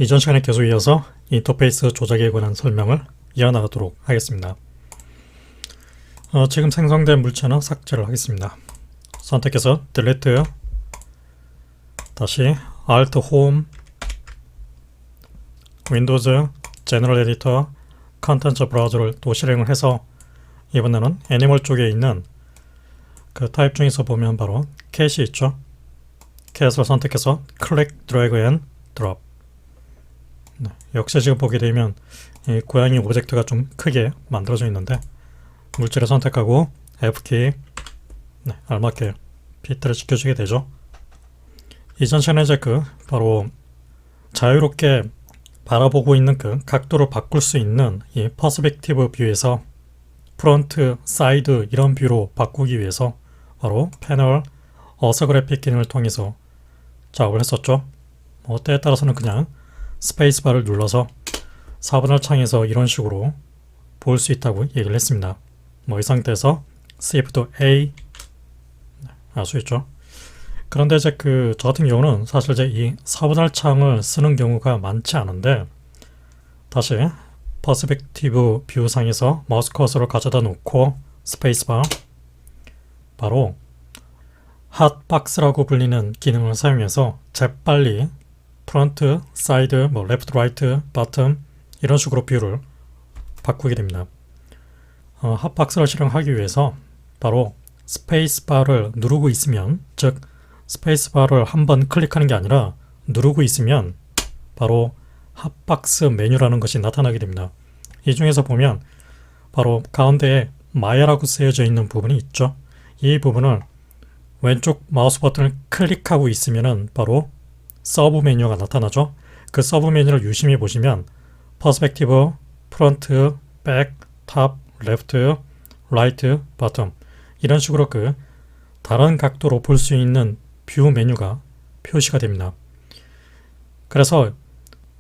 이전 시간에 계속 이어서 인터페이스 조작에 관한 설명을 이어나가도록 하겠습니다. 지금 생성된 물체는 삭제를 하겠습니다. 선택해서 Delete, 다시 Alt Home, 윈도우즈, General Editor, 컨텐츠 브라우저를 또 실행을 해서 이번에는 애니멀 쪽에 있는 그 타입 중에서 보면 바로 캣이 있죠. 캣을 선택해서 클릭, 드래그 앤 드롭. 역시 지금 보게 되면 이 고양이 오브젝트가 좀 크게 만들어져 있는데 물질을 선택하고 F키 알맞게 피트를 시켜주게 되죠. 이전 시간에 이제 바로 자유롭게 바라보고 있는 그 각도를 바꿀 수 있는 이 퍼스펙티브 뷰에서 프론트, 사이드 이런 뷰로 바꾸기 위해서 바로 패널, 어서그래픽 기능을 통해서 작업을 했었죠. 때에 따라서는 그냥 스페이스바를 눌러서 4분할 창에서 이런 식으로 볼 수 있다고 얘기를 했습니다. 이 상태에서 Shift A 알 수 있죠. 그런데 이제 저 같은 경우는 사실 이제 이 4분할 창을 쓰는 경우가 많지 않은데 다시 퍼스펙티브 뷰 상에서 마우스 커서를 가져다 놓고 스페이스바 바로 핫박스라고 불리는 기능을 사용해서 재빨리 프론트, 사이드, 레프트, 라이트, 바텀 이런 식으로 뷰를 바꾸게 됩니다. 핫박스를 실행하기 위해서 바로 스페이스바를 누르고 있으면, 즉 스페이스바를 한번 클릭하는 게 아니라 누르고 있으면 바로 핫박스 메뉴라는 것이 나타나게 됩니다. 이 중에서 보면 바로 가운데에 마야라고 쓰여져 있는 부분이 있죠. 이 부분을 왼쪽 마우스 버튼을 클릭하고 있으면 바로 서브 메뉴가 나타나죠. 그 서브 메뉴를 유심히 보시면 퍼스펙티브, 프론트, 백, 탑, 레프트, 라이트, 바텀 이런 식으로 다른 각도로 볼 수 있는 뷰 메뉴가 표시가 됩니다. 그래서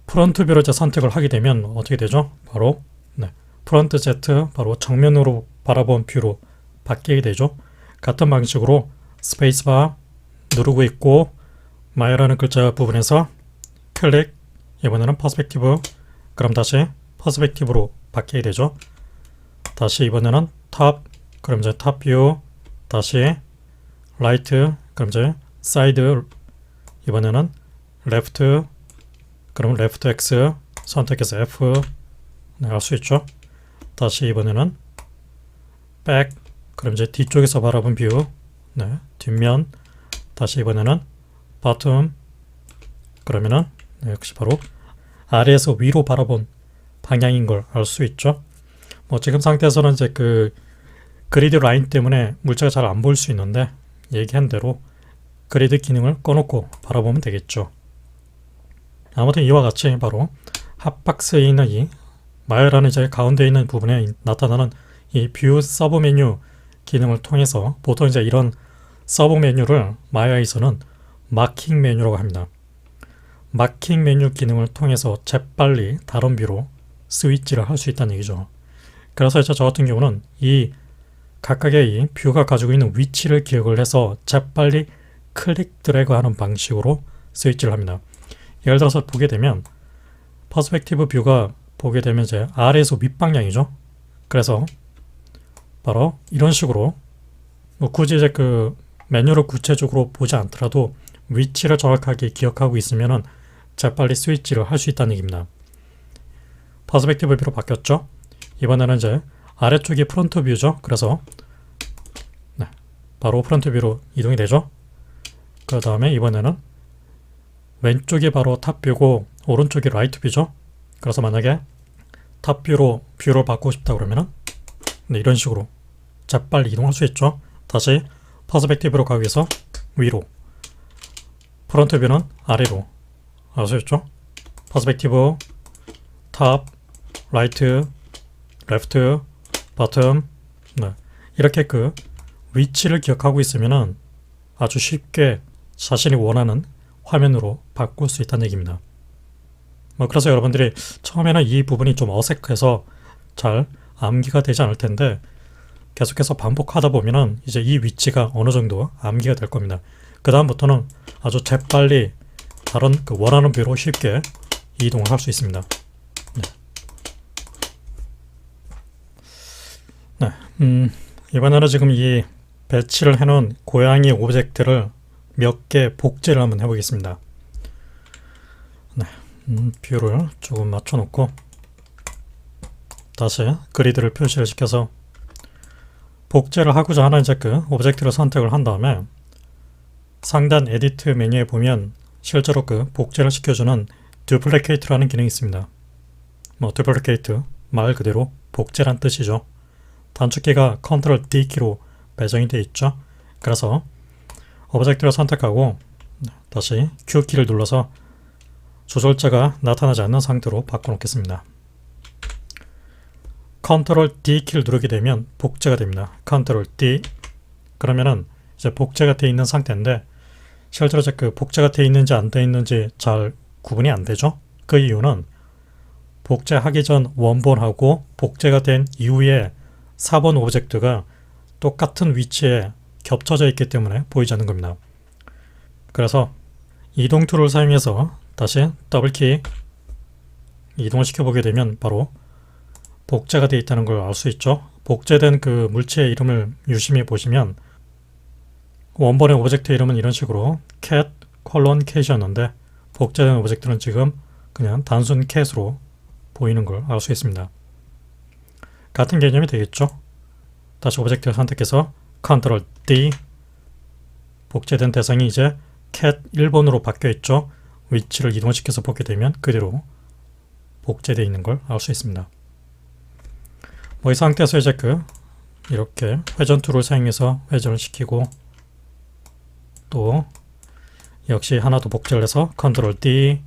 프론트 뷰를 선택을 하게 되면 어떻게 되죠? 바로 프론트 Z 바로 정면으로 바라본 뷰로 바뀌게 되죠. 같은 방식으로 스페이스바 누르고 있고 마야라는 글자 부분에서 클릭, 이번에는 퍼스펙티브, 그럼 다시 퍼스펙티브로 바뀌게 되죠. 다시 이번에는 탑, 그럼 이제 탑 뷰, 다시 라이트, 그럼 이제 사이드, 이번에는 레프트, 그럼 레프트 X 선택해서 F 알 수 있죠. 다시 이번에는 백, 그럼 이제 뒤쪽에서 바라본 뷰, 뒷면, 다시 이번에는 바텀, 그러면은 역시 바로 아래에서 위로 바라본 방향인 걸 알 수 있죠. 지금 상태에서는 이제 그리드 라인 때문에 물체가 잘 안 보일 수 있는데 얘기한 대로 그리드 기능을 꺼놓고 바라보면 되겠죠. 아무튼 이와 같이 바로 핫박스에 있는 이 마야라는 이제 가운데 있는 부분에 나타나는 이 뷰 서브 메뉴 기능을 통해서 보통 이제 이런 서브 메뉴를 마야에서는 마킹 메뉴라고 합니다. 마킹 메뉴 기능을 통해서 재빨리 다른 뷰로 스위치를 할 수 있다는 얘기죠. 그래서 이제 저 같은 경우는 이 각각의 이 뷰가 가지고 있는 위치를 기억을 해서 재빨리 클릭 드래그 하는 방식으로 스위치를 합니다. 예를 들어서 보게 되면 퍼스펙티브 뷰가 보게 되면 이제 아래에서 윗방향이죠. 그래서 바로 이런 식으로 굳이 이제 메뉴를 구체적으로 보지 않더라도 위치를 정확하게 기억하고 있으면은 재빨리 스위치를 할 수 있다는 얘기입니다. 퍼스펙티브 뷰로 바뀌었죠. 이번에는 이제 아래쪽이 프론트 뷰죠. 그래서 바로 프론트 뷰로 이동이 되죠. 그 다음에 이번에는 왼쪽이 바로 탑 뷰고 오른쪽이 라이트 뷰죠. 그래서 만약에 탑 뷰로 뷰를 바꾸고 싶다 그러면은 이런 식으로 재빨리 이동할 수 있죠. 다시 퍼스펙티브로 가기 위해서 위로, 프론트 뷰는 아래로 알 수 있죠. 퍼스펙티브, 탑, 라이트, 레프트, 바텀 이렇게 위치를 기억하고 있으면은 아주 쉽게 자신이 원하는 화면으로 바꿀 수 있다는 얘기입니다. 그래서 여러분들이 처음에는 이 부분이 좀 어색해서 잘 암기가 되지 않을 텐데 계속해서 반복하다 보면은 이제 이 위치가 어느 정도 암기가 될 겁니다. 그 다음부터는 아주 재빨리 다른 원하는 뷰로 쉽게 이동을 할 수 있습니다. 이번에는 지금 이 배치를 해놓은 고양이 오브젝트를 몇 개 복제를 한번 해보겠습니다. 뷰를 조금 맞춰놓고 다시 그리드를 표시를 시켜서 복제를 하고자 하는 이제 그 오브젝트를 선택을 한 다음에 상단 에디트 메뉴에 보면 실제로 그 복제를 시켜주는 duplicate라는 기능이 있습니다. duplicate 말 그대로 복제란 뜻이죠. 단축키가 Ctrl D 키로 배정이 되어 있죠. 그래서 오브젝트를 선택하고 다시 Q 키를 눌러서 조절자가 나타나지 않는 상태로 바꿔놓겠습니다. Ctrl D 키를 누르게 되면 복제가 됩니다. Ctrl D 그러면은 이제 복제가 되어 있는 상태인데 실제로 이제 그 복제가 되어 있는지 안 되어 있는지 잘 구분이 안 되죠. 그 이유는 복제하기 전 원본하고 복제가 된 이후에 4번 오브젝트가 똑같은 위치에 겹쳐져 있기 때문에 보이지 않는 겁니다. 그래서 이동 툴을 사용해서 다시 더블키 이동을 시켜보게 되면 바로 복제가 되어 있다는 걸 알 수 있죠. 복제된 그 물체의 이름을 유심히 보시면 원본의 오브젝트 이름은 이런 식으로 cat, cat이었는데 복제된 오브젝트는 지금 그냥 단순 cat으로 보이는 걸 알 수 있습니다. 같은 개념이 되겠죠. 다시 오브젝트를 선택해서 Ctrl D 복제된 대상이 이제 cat 1번으로 바뀌어 있죠. 위치를 이동시켜서 보게 되면 그대로 복제되어 있는 걸 알 수 있습니다. 이 상태에서 이제 이렇게 회전 툴을 사용해서 회전을 시키고 또 역시 하나 더 복제를 해서 Ctrl D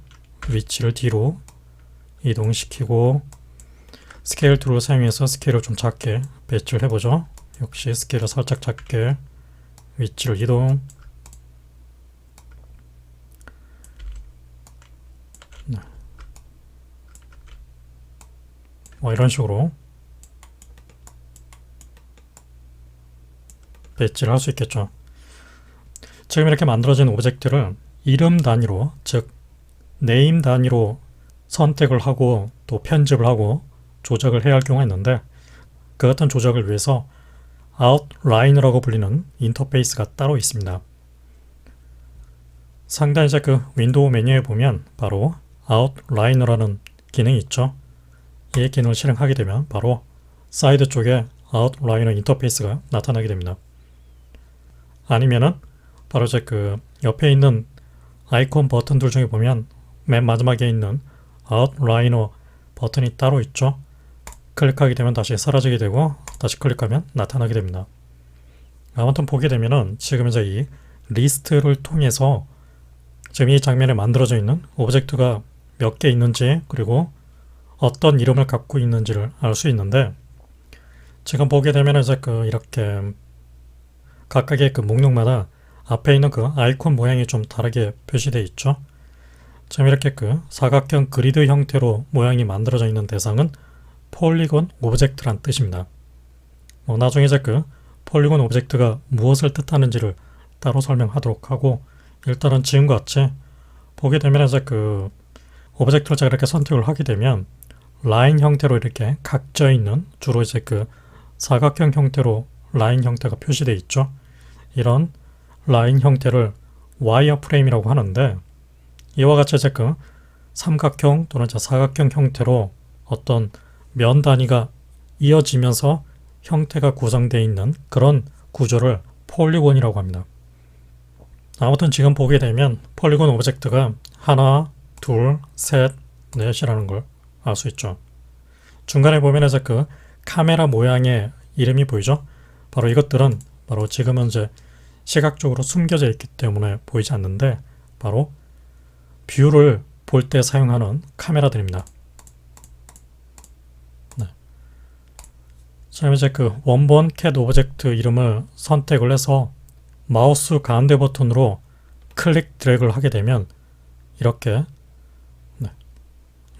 위치를 뒤로 이동시키고 스케일 툴을 사용해서 스케일을 좀 작게 배치를 해보죠. 역시 스케일을 살짝 작게 위치를 이동 이런 식으로 배치를 할 수 있겠죠. 지금 이렇게 만들어진 오브젝트를 이름 단위로, 즉 네임 단위로 선택을 하고 또 편집을 하고 조작을 해야 할 경우가 있는데 그 같은 조작을 위해서 Outliner라고 불리는 인터페이스가 따로 있습니다. 상단 이제 그 윈도우 메뉴에 보면 바로 Outliner라는 기능이 있죠. 이 기능을 실행하게 되면 바로 사이드 쪽에 Outliner 인터페이스가 나타나게 됩니다. 아니면은 바로 이제 그 옆에 있는 아이콘 버튼들 중에 보면 맨 마지막에 있는 Outliner 버튼이 따로 있죠. 클릭하게 되면 다시 사라지게 되고 다시 클릭하면 나타나게 됩니다. 아무튼 보게 되면은 지금 이제 이 리스트를 통해서 지금 이 장면에 만들어져 있는 오브젝트가 몇 개 있는지 그리고 어떤 이름을 갖고 있는지를 알 수 있는데 지금 보게 되면 이제 이렇게 각각의 그 목록마다 앞에 있는 그 아이콘 모양이 좀 다르게 표시되어 있죠. 지금 이렇게 그 사각형 그리드 형태로 모양이 만들어져 있는 대상은 폴리곤 오브젝트란 뜻입니다. 나중에 이제 그 폴리곤 오브젝트가 무엇을 뜻하는지를 따로 설명하도록 하고 일단은 지금과 같이 보게 되면 이제 그 오브젝트를 제가 이렇게 선택을 하게 되면 라인 형태로 이렇게 각져 있는 주로 이제 그 사각형 형태로 라인 형태가 표시되어 있죠. 이런 라인 형태를 와이어 프레임이라고 하는데 이와 같이 이제 그 삼각형 또는 사각형 형태로 어떤 면 단위가 이어지면서 형태가 구성되어 있는 그런 구조를 폴리곤이라고 합니다. 아무튼 지금 보게 되면 폴리곤 오브젝트가 하나, 둘, 셋, 넷이라는 걸 알 수 있죠. 중간에 보면 이제 그 카메라 모양의 이름이 보이죠? 바로 이것들은 바로 지금은 이제 시각적으로 숨겨져 있기 때문에 보이지 않는데 바로 뷰를 볼 때 사용하는 카메라들입니다. 지금 이제 그 원본 cat 오브젝트 이름을 선택을 해서 마우스 가운데 버튼으로 클릭 드래그를 하게 되면 이렇게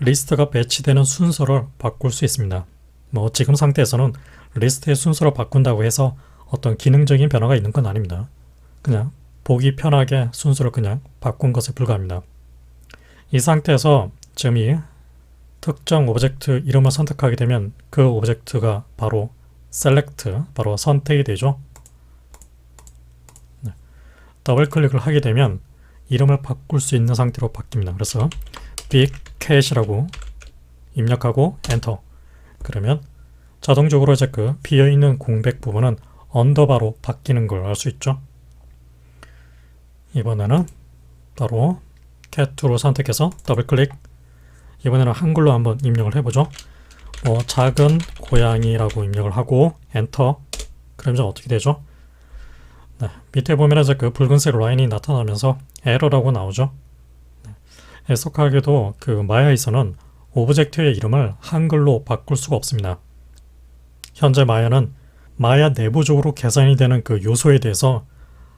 리스트가 배치되는 순서를 바꿀 수 있습니다. 지금 상태에서는 리스트의 순서를 바꾼다고 해서 어떤 기능적인 변화가 있는 건 아닙니다. 그냥 보기 편하게 순서를 그냥 바꾼 것에 불과합니다. 이 상태에서 지금 이 특정 오브젝트 이름을 선택하게 되면 그 오브젝트가 바로 select, 바로 선택이 되죠. 네. 더블 클릭을 하게 되면 이름을 바꿀 수 있는 상태로 바뀝니다. 그래서 bigcat이라고 입력하고 엔터. 그러면 자동적으로 이제 그 비어있는 공백 부분은 언더바로 바뀌는 걸 알 수 있죠. 이번에는 바로 cat2로 선택해서 더블 클릭. 이번에는 한글로 한번 입력을 해보죠. 작은 고양이라고 입력을 하고 엔터. 그러면 어떻게 되죠? 네, 밑에 보면 이제 그 붉은색 라인이 나타나면서 에러라고 나오죠. 네, 애석하게도 그 마야에서는 오브젝트의 이름을 한글로 바꿀 수가 없습니다. 현재 마야는 마야 내부적으로 계산이 되는 그 요소에 대해서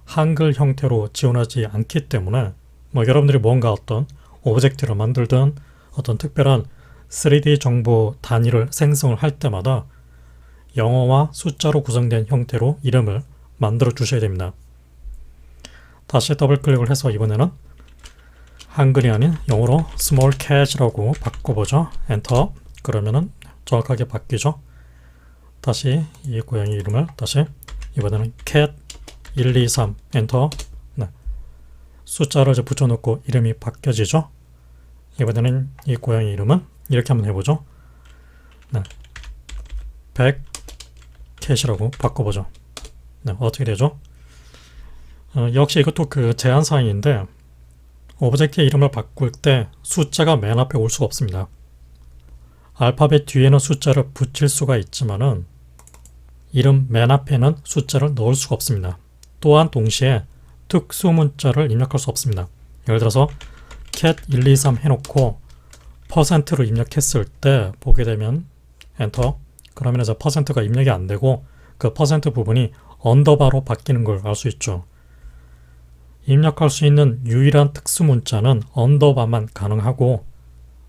한글 형태로 지원하지 않기 때문에 여러분들이 뭔가 어떤 오브젝트를 만들든 어떤 특별한 3D 정보 단위를 생성을 할 때마다 영어와 숫자로 구성된 형태로 이름을 만들어 주셔야 됩니다. 다시 더블 클릭을 해서 이번에는 한글이 아닌 영어로 small cat이라고 바꿔보죠. 엔터. 그러면은 정확하게 바뀌죠. 다시 이 고양이 이름을 다시 이번에는 cat 1, 2, 3 엔터. 네. 숫자를 이제 붙여놓고 이름이 바뀌어지죠. 이번에는 이 고양이 이름은 이렇게 한번 해보죠. 네. 100cat이라고 바꿔보죠. 네. 어떻게 되죠? 역시 이것도 그 제한사항인데 오브젝트의 이름을 바꿀 때 숫자가 맨 앞에 올 수가 없습니다. 알파벳 뒤에는 숫자를 붙일 수가 있지만은 이름 맨 앞에는 숫자를 넣을 수가 없습니다. 또한 동시에 특수 문자를 입력할 수 없습니다. 예를 들어서 cat 1, 2, 3 해놓고 %로 입력했을 때 보게 되면 엔터. 그러면 이제 %가 입력이 안 되고 그 % 부분이 언더바로 바뀌는 걸 알 수 있죠. 입력할 수 있는 유일한 특수 문자는 언더바만 가능하고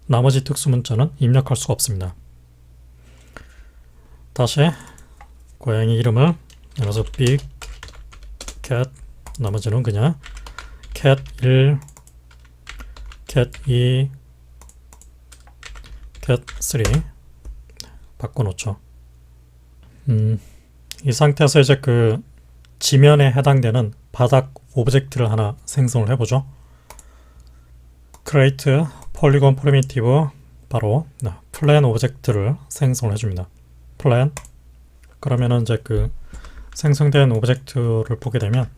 나머지 특수 문자는 입력할 수가 없습니다. 다시 고양이 이름을 열어서 big cat, 나머지는 그냥 cat 1, cat 2, cat 3 바꿔놓죠. 이 상태에서 이제 그 지면에 해당되는 바닥 오브젝트를 하나 생성을 해보죠. create polygon primitive, 바로 플랜 오브젝트를 생성을 해줍니다. 플랜. 그러면은 이제 그 생성된 오브젝트를 보게 되면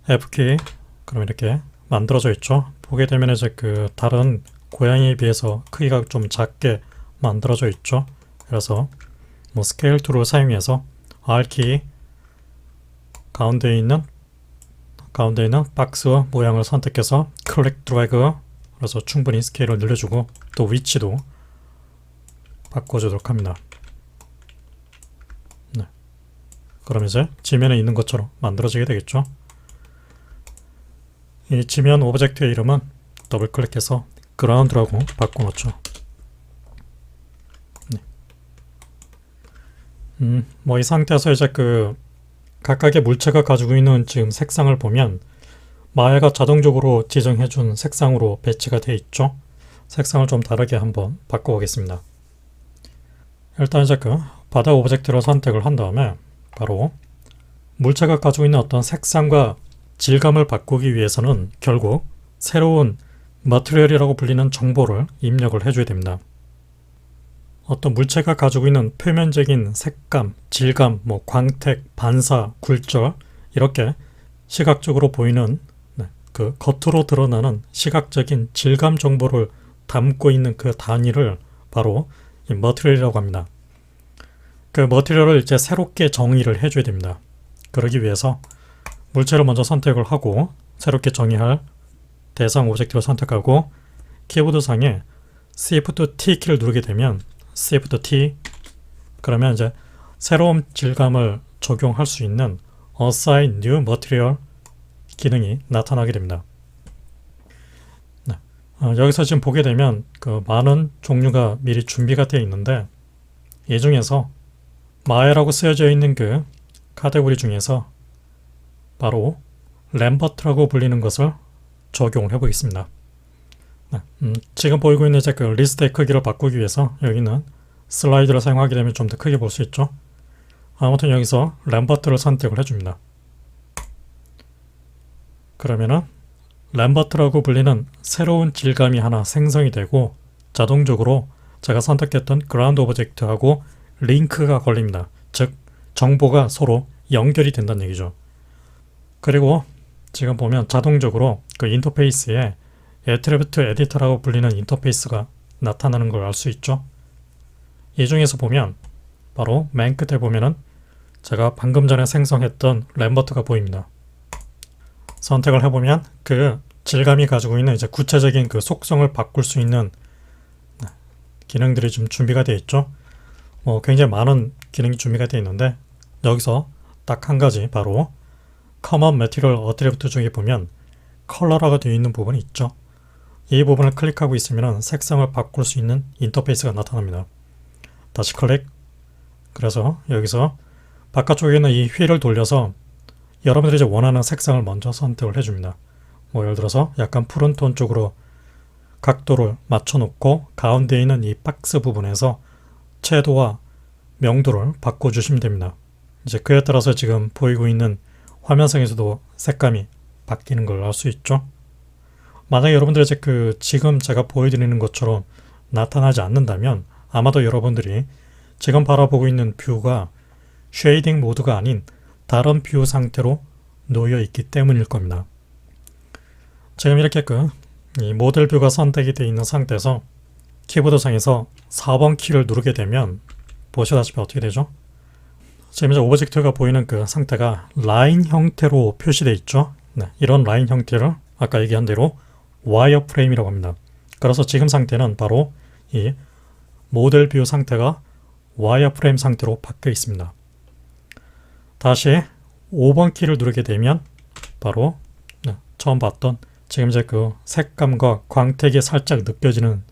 F키, 그럼 이렇게 만들어져 있죠. 보게 되면 이제 그 다른 고양이에 비해서 크기가 좀 작게 만들어져 있죠. 그래서 스케일 툴을 사용해서 R키 가운데 있는 박스 모양을 선택해서 클릭 드래그, 그래서 충분히 스케일을 늘려주고 또 위치도 바꿔주도록 합니다. 네. 그럼 이제 지면에 있는 것처럼 만들어지게 되겠죠. 이 지면 오브젝트의 이름은 더블 클릭해서 그라운드라고 바꿔놓죠. 네. 이 상태에서 이제 그 각각의 물체가 가지고 있는 지금 색상을 보면 마야가 자동적으로 지정해준 색상으로 배치가 되어 있죠. 색상을 좀 다르게 한번 바꿔보겠습니다. 일단 이제 그 바닥 오브젝트를 선택을 한 다음에 바로 물체가 가지고 있는 어떤 색상과 질감을 바꾸기 위해서는 결국 새로운 머티리얼이라고 불리는 정보를 입력을 해줘야 됩니다. 어떤 물체가 가지고 있는 표면적인 색감, 질감, 광택, 반사, 굴절, 이렇게 시각적으로 보이는 그 겉으로 드러나는 시각적인 질감 정보를 담고 있는 그 단위를 바로 이 머티리얼이라고 합니다. 그 머티리얼을 이제 새롭게 정의를 해줘야 됩니다. 그러기 위해서 물체를 먼저 선택을 하고 새롭게 정의할 대상 오브젝트를 선택하고 키보드 상에 Shift T 키를 누르게 되면 Shift T, 그러면 이제 새로운 질감을 적용할 수 있는 Assign New Material 기능이 나타나게 됩니다. 네. 여기서 지금 보게 되면 그 많은 종류가 미리 준비가 되어 있는데 이 중에서 마야라고 쓰여져 있는 그 카테고리 중에서 바로 램버트라고 불리는 것을 적용을 해보겠습니다. 지금 보이고 있는 이제 그 리스트의 크기를 바꾸기 위해서 여기는 슬라이드를 사용하게 되면 좀 더 크게 볼 수 있죠. 아무튼 여기서 램버트를 선택을 해줍니다. 그러면은 램버트라고 불리는 새로운 질감이 하나 생성이 되고 자동적으로 제가 선택했던 그라운드 오브젝트하고 링크가 걸립니다. 즉 정보가 서로 연결이 된다는 얘기죠. 그리고 지금 보면 자동적으로 그 인터페이스에 애트리뷰트 에디터라고 불리는 인터페이스가 나타나는 걸 알 수 있죠. 이 중에서 보면 바로 맨 끝에 보면은 제가 방금 전에 생성했던 램버트가 보입니다. 선택을 해보면 그 질감이 가지고 있는 이제 구체적인 그 속성을 바꿀 수 있는 기능들이 좀 준비가 되어 있죠. 굉장히 많은 기능이 준비가 되어 있는데 여기서 딱 한 가지 바로 Common Material Attribute 중에 보면 컬러라고 되어 있는 부분이 있죠. 이 부분을 클릭하고 있으면 색상을 바꿀 수 있는 인터페이스가 나타납니다. 다시 클릭. 그래서 여기서 바깥쪽에 있는 이 휠을 돌려서 여러분들이 이제 원하는 색상을 먼저 선택을 해줍니다. 예를 들어서 약간 푸른 톤 쪽으로 각도를 맞춰놓고 가운데 있는 이 박스 부분에서 채도와 명도를 바꿔주시면 됩니다. 이제 그에 따라서 지금 보이고 있는 화면상에서도 색감이 바뀌는 걸 알 수 있죠. 만약에 여러분들이 이제 지금 제가 보여드리는 것처럼 나타나지 않는다면 아마도 여러분들이 지금 바라보고 있는 뷰가 쉐이딩 모드가 아닌 다른 뷰 상태로 놓여 있기 때문일 겁니다. 지금 이렇게 이 모델 뷰가 선택이 되어 있는 상태에서 키보드상에서 4번 키를 누르게 되면 보시다시피 어떻게 되죠? 지금 이제 오브젝트가 보이는 그 상태가 라인 형태로 표시되어 있죠. 이런 라인 형태를 아까 얘기한 대로 와이어프레임이라고 합니다. 그래서 지금 상태는 바로 이 모델 뷰 상태가 와이어프레임 상태로 바뀌어 있습니다. 다시 5번 키를 누르게 되면 바로 처음 봤던 지금 이제 그 색감과 광택이 살짝 느껴지는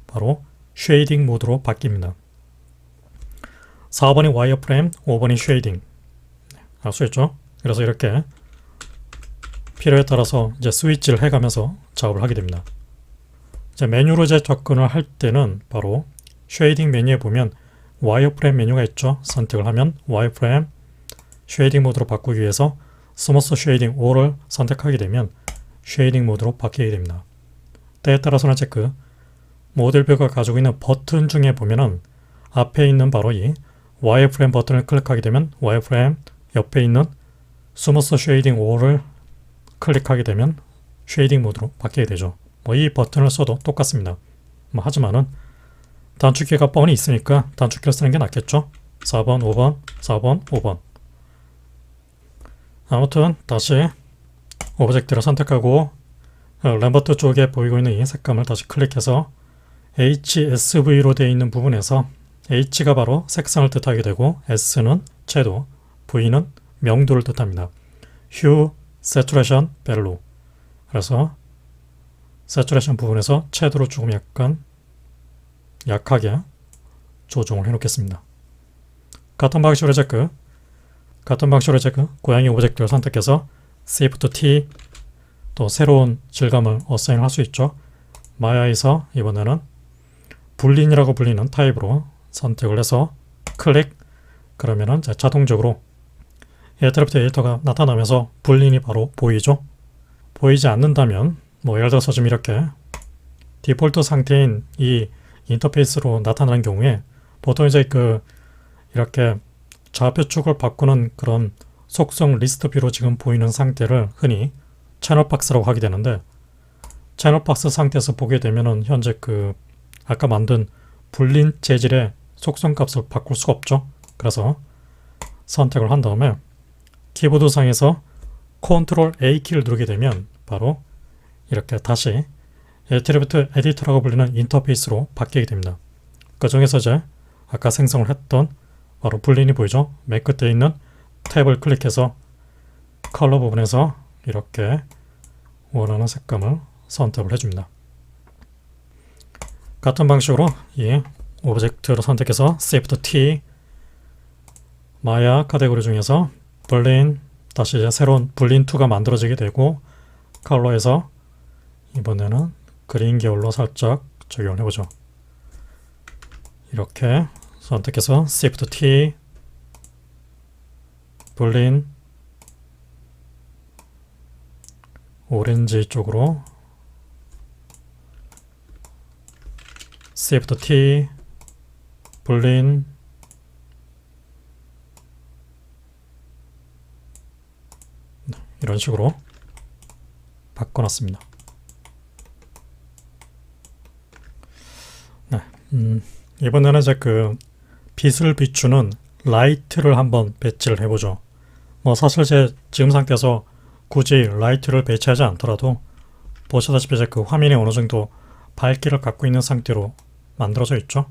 바로 쉐이딩 모드로 바뀝니다. 4번이 와이어프레임, 5번이 쉐이딩. 알 수 있죠? 그래서 이렇게 필요에 따라서 이제 스위치를 해가면서 작업을 하게 됩니다. 이제 메뉴로 이제 접근을 할 때는 바로 쉐이딩 메뉴에 보면 와이어프레임 메뉴가 있죠. 선택을 하면 와이어프레임 쉐이딩 모드로 바꾸기 위해서 스무스 쉐이딩 5를 선택하게 되면 쉐이딩 모드로 바뀌게 됩니다. 때에 따라서는 이제 그 모델뷰가 가지고 있는 버튼 중에 보면은 앞에 있는 바로 이 와이어프레임 버튼을 클릭하게 되면 와이어프레임 옆에 있는 스무스 쉐이딩 5를 클릭하게 되면 쉐이딩 모드로 바뀌게 되죠. 이 버튼을 써도 똑같습니다. 하지만은 단축키가 뻔히 있으니까 단축키를 쓰는 게 낫겠죠. 4번, 5번, 4번, 5번. 아무튼 다시 오브젝트를 선택하고 램버트 쪽에 보이고 있는 이 색감을 다시 클릭해서 HSV로 되어 있는 부분에서 H가 바로 색상을 뜻하게 되고 S는 채도, V는 명도를 뜻합니다. Hue, Saturation, Value. 그래서 Saturation 부분에서 채도를 조금 약간 약하게 조정을 해놓겠습니다. 같은 방식으로 고양이 오브젝트를 선택해서 Shift T 또 새로운 질감을 어사인 할 수 있죠. 마야에서 이번에는 불린이라고 불리는 타입으로 선택을 해서 클릭. 그러면은 자동적으로 애트리뷰트 에디터가 나타나면서 불린이 바로 보이죠. 보이지 않는다면 예를 들어서 지금 이렇게 디폴트 상태인 이 인터페이스로 나타나는 경우에 보통 이제 이렇게 좌표 축을 바꾸는 그런 속성 리스트 뷰로 지금 보이는 상태를 흔히 채널 박스라고 하게 되는데, 채널 박스 상태에서 보게 되면은 현재 아까 만든 불린 재질의 속성 값을 바꿀 수가 없죠. 그래서 선택을 한 다음에 키보드 상에서 Ctrl A 키를 누르게 되면 바로 이렇게 다시 애트리뷰트 에디터라고 불리는 인터페이스로 바뀌게 됩니다. 그 중에서 이제 아까 생성을 했던 바로 불린이 보이죠? 맨 끝에 있는 탭을 클릭해서 컬러 부분에서 이렇게 원하는 색감을 선택을 해줍니다. 같은 방식으로 이 오브젝트를 선택해서 Shift T 마야 카테고리 중에서 불린 다시 이제 새로운 불린 2가 만들어지게 되고 컬러에서 이번에는 그린 계열로 살짝 적용을 해보죠. 이렇게 선택해서 Shift T, 블린, 오렌지 쪽으로 Shift T, 블린, 이런 식으로 바꿔놨습니다. 네, 이번에는 이제 그 빛을 비추는 라이트를 한번 배치를 해보죠. 뭐 사실 제 지금 상태에서 굳이 라이트를 배치하지 않더라도 보시다시피 이제 그 화면이 어느 정도 밝기를 갖고 있는 상태로 만들어져 있죠.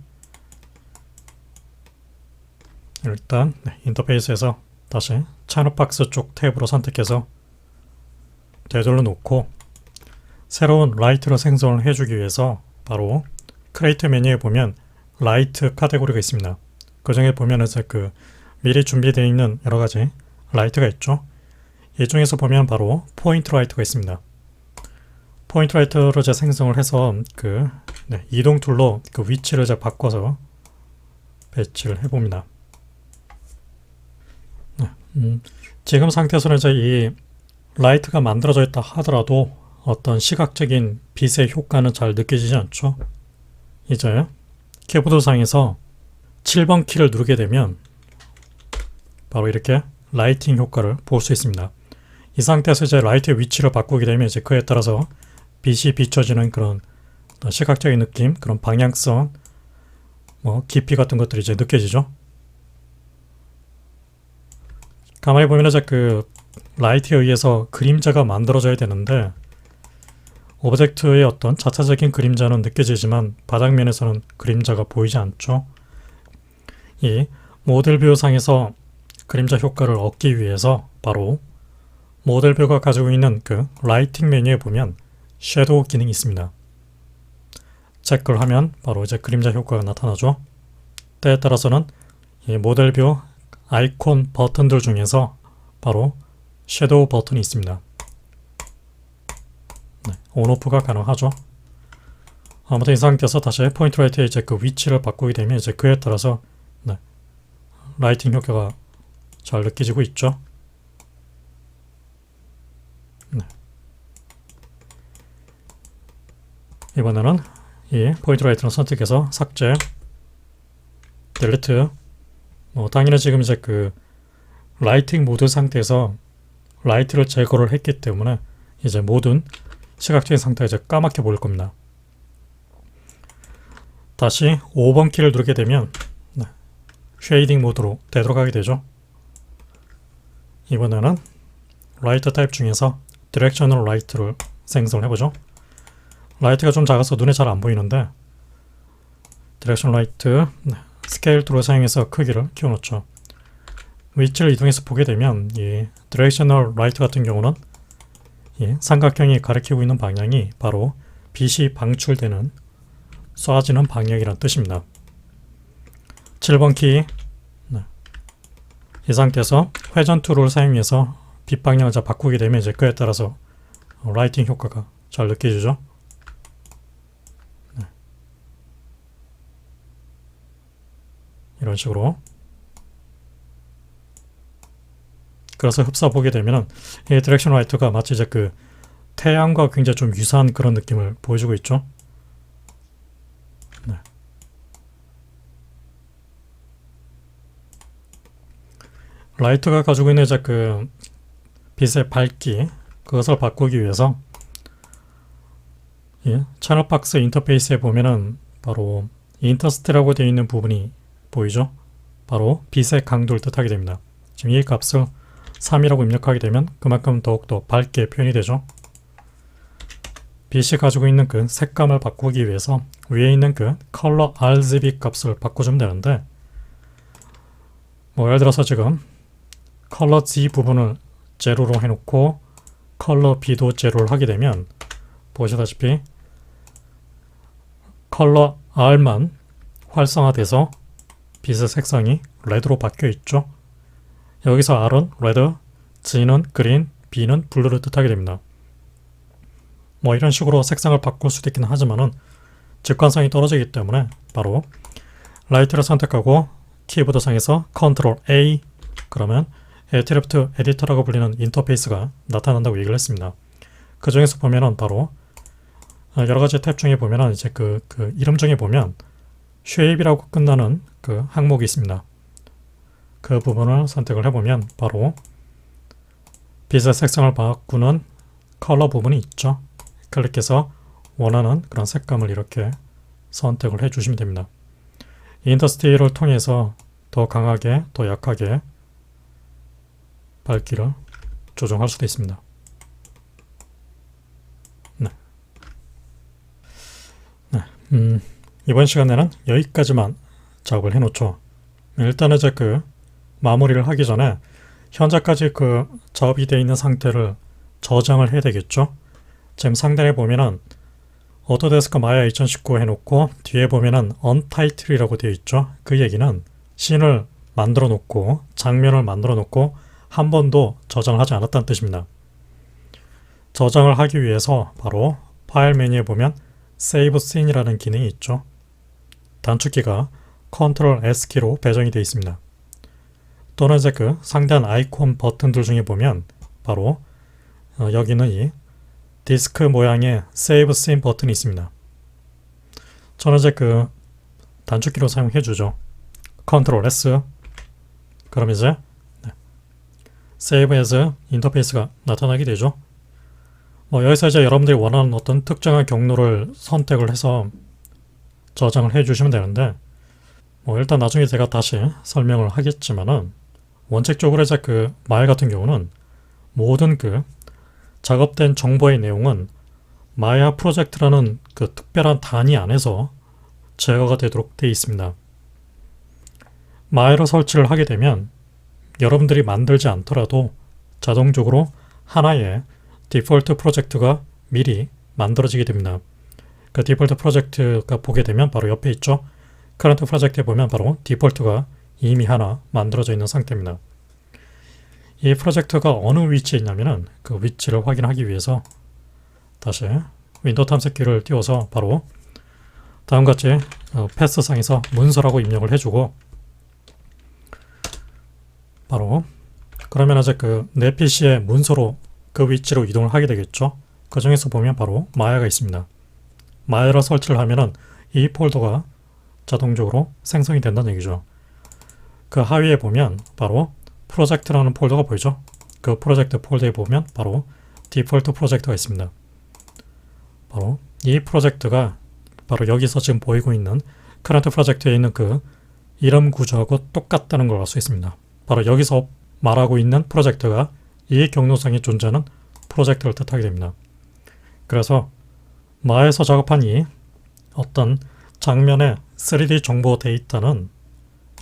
일단 인터페이스에서 다시 찬업박스 쪽 탭으로 선택해서 되돌려 놓고 새로운 라이트를 생성을 해주기 위해서 바로 크리에이트 메뉴에 보면 라이트 카테고리가 있습니다. 그 중에 보면 이제 그 미리 준비되어 있는 여러 가지 라이트가 있죠. 이 중에서 보면 바로 포인트 라이트가 있습니다. 포인트 라이트를 이제 생성을 해서 그 이동 툴로 그 위치를 이제 바꿔서 배치를 해봅니다. 지금 상태에서는 이제 이 라이트가 만들어져 있다 하더라도 어떤 시각적인 빛의 효과는 잘 느껴지지 않죠. 이제 키보드 상에서 7번 키를 누르게 되면 바로 이렇게 라이팅 효과를 볼 수 있습니다. 이 상태에서 이제 라이트의 위치를 바꾸게 되면 이제 그에 따라서 빛이 비춰지는 그런 시각적인 느낌, 그런 방향성, 뭐 깊이 같은 것들이 이제 느껴지죠. 가만히 보면 이제 그 라이트에 의해서 그림자가 만들어져야 되는데 오브젝트의 어떤 자체적인 그림자는 느껴지지만 바닥면에서는 그림자가 보이지 않죠. 이 모델 뷰 상에서 그림자 효과를 얻기 위해서 바로 모델 뷰가 가지고 있는 그 라이팅 메뉴에 보면 섀도우 기능이 있습니다. 체크를 하면 바로 이제 그림자 효과가 나타나죠. 때에 따라서는 이 모델 뷰 아이콘 버튼들 중에서 바로 섀도우 버튼이 있습니다. 온오프가 가능하죠. 아무튼 이 상태에서 다시 포인트 라이트의 이제 그 위치를 바꾸게 되면 이제 그에 따라서 라이팅 효과가 잘 느껴지고 있죠. 이번에는 이 포인트 라이트를 선택해서 삭제, 딜리트. 당연히 지금 이제 그 라이팅 모드 상태에서 라이트를 제거를 했기 때문에 이제 모든 시각적인 상태가 이제 까맣게 보일 겁니다. 다시 5번 키를 누르게 되면 쉐이딩 모드로 되돌아가게 되죠. 이번에는 라이트 타입 중에서 디렉셔널 라이트를 생성을 해보죠. 라이트가 좀 작아서 눈에 잘 안 보이는데 디렉션 라이트 스케일 툴을 사용해서 크기를 키워놓죠. 위치를 이동해서 보게 되면 이 디렉셔널 라이트 같은 경우는 이 삼각형이 가리키고 있는 방향이 바로 빛이 방출되는 쏴지는 방향이란 뜻입니다. 7번 키, 이 상태에서 회전 툴을 사용해서 빛 방향을 바꾸게 되면 이제 그에 따라서 라이팅 효과가 잘 느껴지죠. 이런 식으로. 그래서 흡사 보게 되면 이 디렉션 라이트가 마치 이제 그 태양과 굉장히 좀 유사한 그런 느낌을 보여주고 있죠. 라이트가 가지고 있는 이제 그 빛의 밝기, 그것을 바꾸기 위해서 이 채널 박스 인터페이스에 보면은 바로 인터스트라고 되어 있는 부분이 보이죠? 바로 빛의 강도를 뜻하게 됩니다. 지금 이 값을 3이라고 입력하게 되면 그만큼 더욱더 밝게 표현이 되죠. 빛이 가지고 있는 그 색감을 바꾸기 위해서 위에 있는 그 컬러 RGB 값을 바꿔주면 되는데 예를 들어서 지금 컬러 G 부분을 제로로 해놓고 컬러 B도 제로를 하게 되면 보시다시피 컬러 R만 활성화돼서 빛의 색상이 레드로 바뀌어 있죠. 여기서 R은 레드, G는 그린, B는 블루를 뜻하게 됩니다. 뭐 이런 식으로 색상을 바꿀 수도 있긴 하지만은 직관성이 떨어지기 때문에 바로 라이트를 선택하고 키보드 상에서 컨트롤 A 그러면 Attribute 에디터라고 불리는 인터페이스가 나타난다고 얘기를 했습니다. 그 중에서 보면은 바로 여러 가지 탭 중에 보면은 이제 그 이름 중에 보면 Shape이라고 끝나는 그 항목이 있습니다. 그 부분을 선택을 해보면 바로 빛의 색상을 바꾸는 컬러 부분이 있죠. 클릭해서 원하는 그런 색감을 이렇게 선택을 해주시면 됩니다. 인더스티를 통해서 더 강하게, 더 약하게 밝기를 조정할 수도 있습니다. 이번 시간에는 여기까지만 작업을 해놓죠. 일단 이제 그 마무리를 하기 전에 현재까지 그 작업이 되어 있는 상태를 저장을 해야 되겠죠. 지금 상단에 보면은 오토데스크 마야 2019 해놓고 뒤에 보면은 Untitled이라고 되어 있죠. 그 얘기는 씬을 만들어 놓고 장면을 만들어 놓고 한 번도 저장을 하지 않았다는 뜻입니다. 저장을 하기 위해서 바로 파일 메뉴에 보면 Save Scene이라는 기능이 있죠. 단축키가 Ctrl S키로 배정이 되어 있습니다. 또는 이제 그 상단 아이콘 버튼들 중에 보면 바로 여기는 이 디스크 모양의 Save Scene 버튼이 있습니다. 저는 이제 그 단축키로 사용해 주죠. Ctrl S 그럼 이제 Save as 인터페이스가 나타나게 되죠. 여기서 이제 여러분들이 원하는 어떤 특정한 경로를 선택을 해서 저장을 해 주시면 되는데 일단 나중에 제가 다시 설명을 하겠지만은 원칙적으로 이제 그 마야 같은 경우는 모든 그 작업된 정보의 내용은 마야 프로젝트라는 그 특별한 단위 안에서 제거가 되도록 되어 있습니다. 마야로 설치를 하게 되면 여러분들이 만들지 않더라도 자동적으로 하나의 디폴트 프로젝트가 미리 만들어지게 됩니다. 그 디폴트 프로젝트가 보게 되면 바로 옆에 있죠. 커런트 프로젝트에 보면 바로 디폴트가 이미 하나 만들어져 있는 상태입니다. 이 프로젝트가 어느 위치에 있냐면은 그 위치를 확인하기 위해서 다시 윈도우 탐색기를 띄워서 바로 다음같이 패스상에서 문서라고 입력을 해주고 바로 그러면 이제 그 내 PC의 문서로 그 위치로 이동을 하게 되겠죠. 그 중에서 보면 바로 마야가 있습니다. 마야를 설치를 하면은 이 폴더가 자동적으로 생성이 된다는 얘기죠. 그 하위에 보면 바로 프로젝트라는 폴더가 보이죠. 그 프로젝트 폴더에 보면 바로 디폴트 프로젝트가 있습니다. 바로 이 프로젝트가 바로 여기서 지금 보이고 있는 커런트 프로젝트에 있는 그 이름 구조하고 똑같다는 걸 알 수 있습니다. 바로 여기서 말하고 있는 프로젝트가 이 경로상에 존재하는 프로젝트를 뜻하게 됩니다. 그래서 마야에서 작업한 이 어떤 장면의 3D 정보 데이터는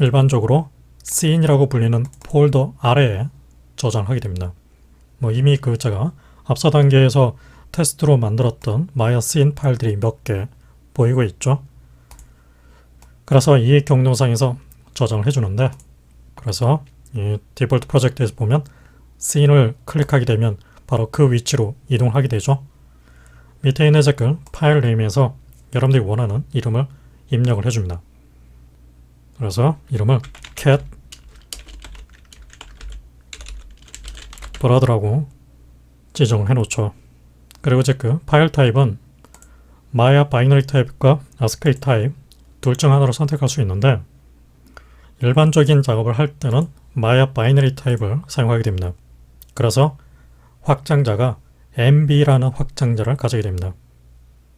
일반적으로 Scene이라고 불리는 폴더 아래에 저장하게 됩니다. 이미 그 제가 앞서 단계에서 테스트로 만들었던 마야 Scene 파일들이 몇 개 보이고 있죠. 그래서 이 경로상에서 저장을 해주는데 그래서 이 디폴트 프로젝트에서 보면 Scene을 클릭하게 되면 바로 그 위치로 이동하게 되죠. 밑에 있는 그 파일 네임에서 여러분들이 원하는 이름을 입력을 해줍니다. 그래서 이름을 cat 브라더라고 지정을 해놓죠. 그리고 이제 그 파일 타입은 마야 바이너리 타입과 ASCII 타입 둘 중 하나로 선택할 수 있는데 일반적인 작업을 할 때는 마야 바이너리 타입을 사용하게 됩니다. 그래서 확장자가 mb라는 확장자를 가지게 됩니다.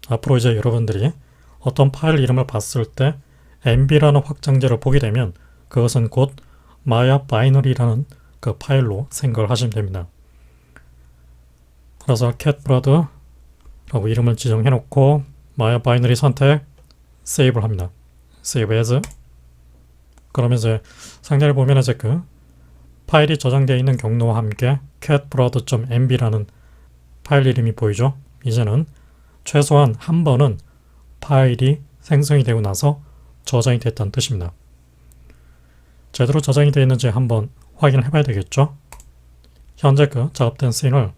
앞으로 이제 여러분들이 어떤 파일 이름을 봤을 때 mb라는 확장자를 보게 되면 그것은 곧 마야 바이너리라는 그 파일로 생각을 하시면 됩니다. 그래서 catblood라고 이름을 지정해 놓고 마야 바이너리 선택 세이브를 합니다. save as 그러면 이제 상단에 보면 이제 그 파일이 저장되어 있는 경로와 함께 catblood.mb라는 파일 이름이 보이죠. 이제는 최소한 한 번은 파일이 생성이 되고 나서 저장이 됐다는 뜻입니다. 제대로 저장이 되어 있는지 한번 확인을 해봐야 되겠죠. 현재 그 작업된 씬을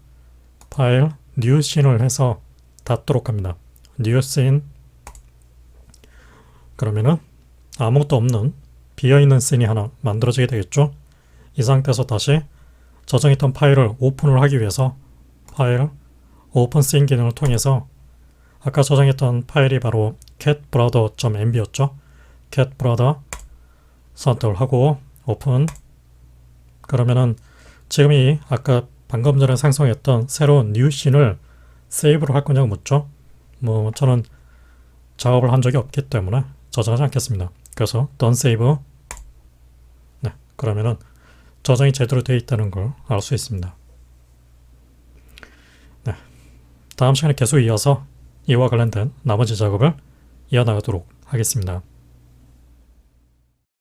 파일 new 씬을 해서 닫도록 합니다. new scene. 그러면은 아무것도 없는 비어있는 씬이 하나 만들어지게 되겠죠. 이 상태에서 다시 저장했던 파일을 오픈을 하기 위해서 파일 오픈 씬 기능을 통해서 아까 저장했던 파일이 바로 catbrother.mb였죠. catbrother 선택을 하고 오픈. 그러면은 지금 이 아까 방금 전에 생성했던 새로운 new 씬을 세이브를 할 거냐고 묻죠. 뭐 저는 작업을 한 적이 없기 때문에 저장하지 않겠습니다. 그래서 done save. 네, 그러면은 저장이 제대로 되어 있다는 걸 알 수 있습니다. 네, 다음 시간에 계속 이어서 이와 관련된 나머지 작업을 이어나가도록 하겠습니다.